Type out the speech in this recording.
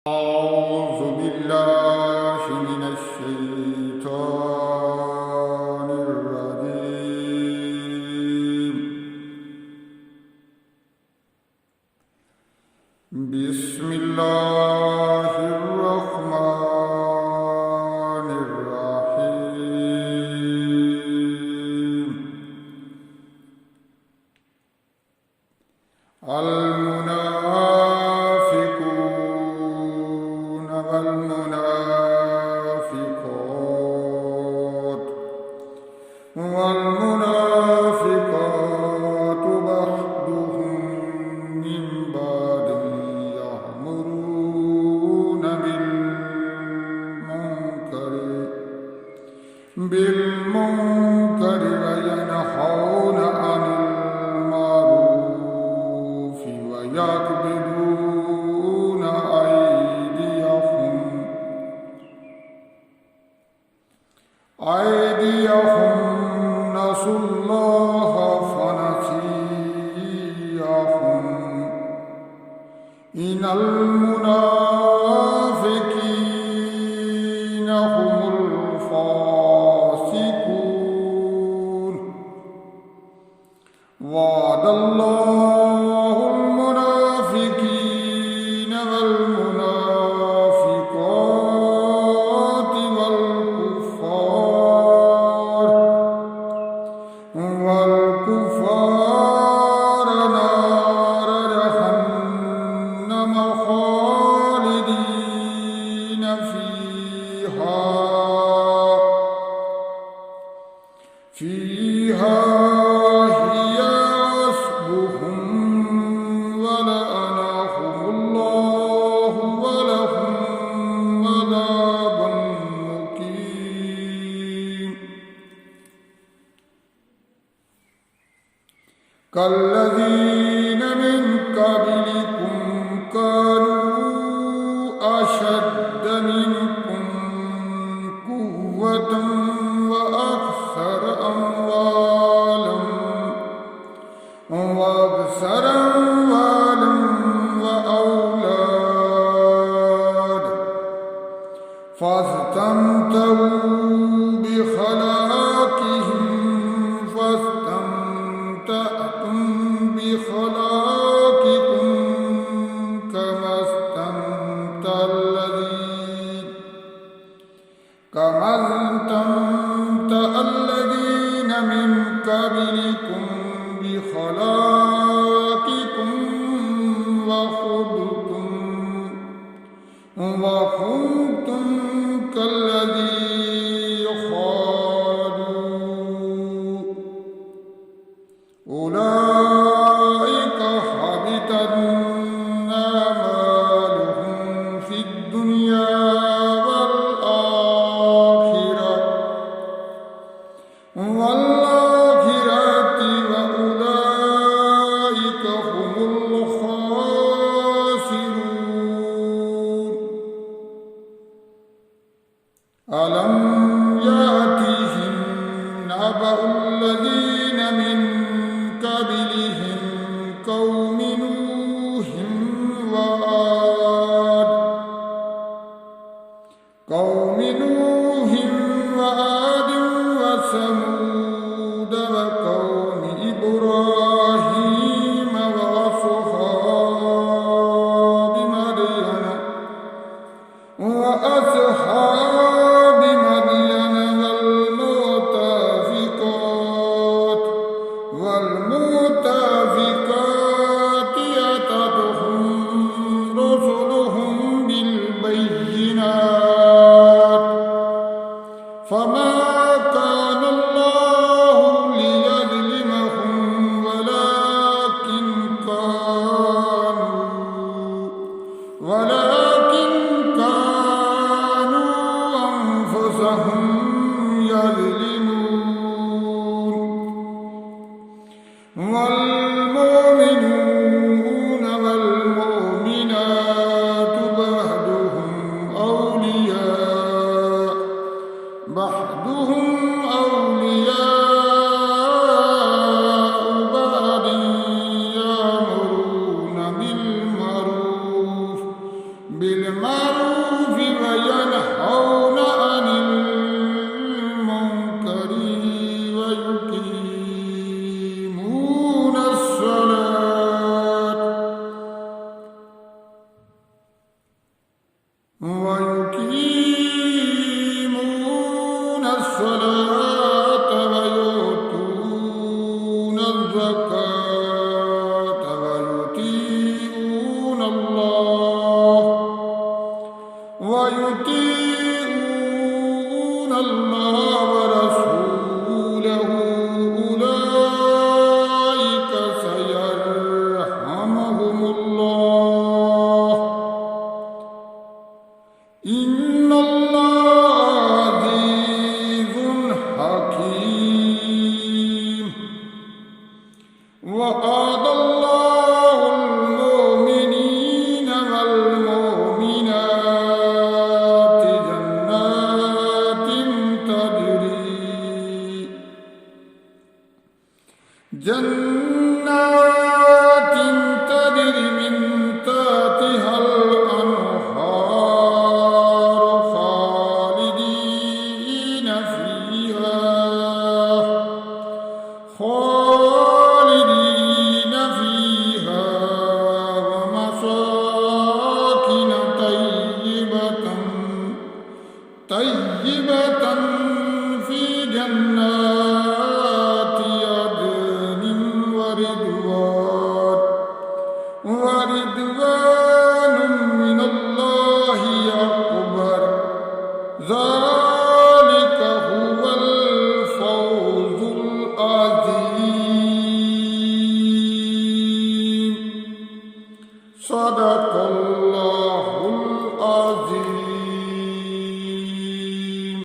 أعوذ بالله من الشيطان الرجيم. بسم الله الرحمن الرحيم. المنافقون والمنافقات والمنافقات بعضهم من بعض يأمرون بالمنكر وينهون عن المعروف ويقبضون أيديهم نسوا الله فنسيهم إن المنافقين هم الفاسقون. وعد الله المنافقين والمنافقات والكفار نار جهنم خالدين فيها هي حسبهم ولعنهم الله ولهم عذاب مقيم. كالذين من قبلكم كانوا أشد منكم قوة وأكثر أموالا وأولاد فاستمتعوا بخلاقهم فاستمتعتم بخلاقكم كما استمتع الذين من قبلكم بخلاقكم وخضتم كالذي خاضوا أولئك حبطت أعمالهم في الدنيا والآخرة وأولئك هم الخاسرون. ألم يأتهم نبأ الذين من قبلهم قوم نوح وعاد وثمود وقوم إبراهيم وأصحاب مدين والمؤتفقات أتتهم رسلهم بالبينات فما كان الله ليظلمهم ولكن كانوا أنفسهم يظلمون. والمؤمنون والمؤمنات بعضهم أولياء بعض يأمرون بالمعروف بالمعروف وينهون عن المنكر ويقيمون الصلاة ويؤتون الزكاة ويطيعون الله ورسوله أولئك سيرحمهم الله إن الله عزيز حكيم وعد الله المؤمنين والمؤمنات جنات تجري من تحتها الأنهار خالدين فيها ومساكن طيبة في جنات عدن ورضوان من الله أكبر ذلك هو الفوز العظيم صدق الله العظيم.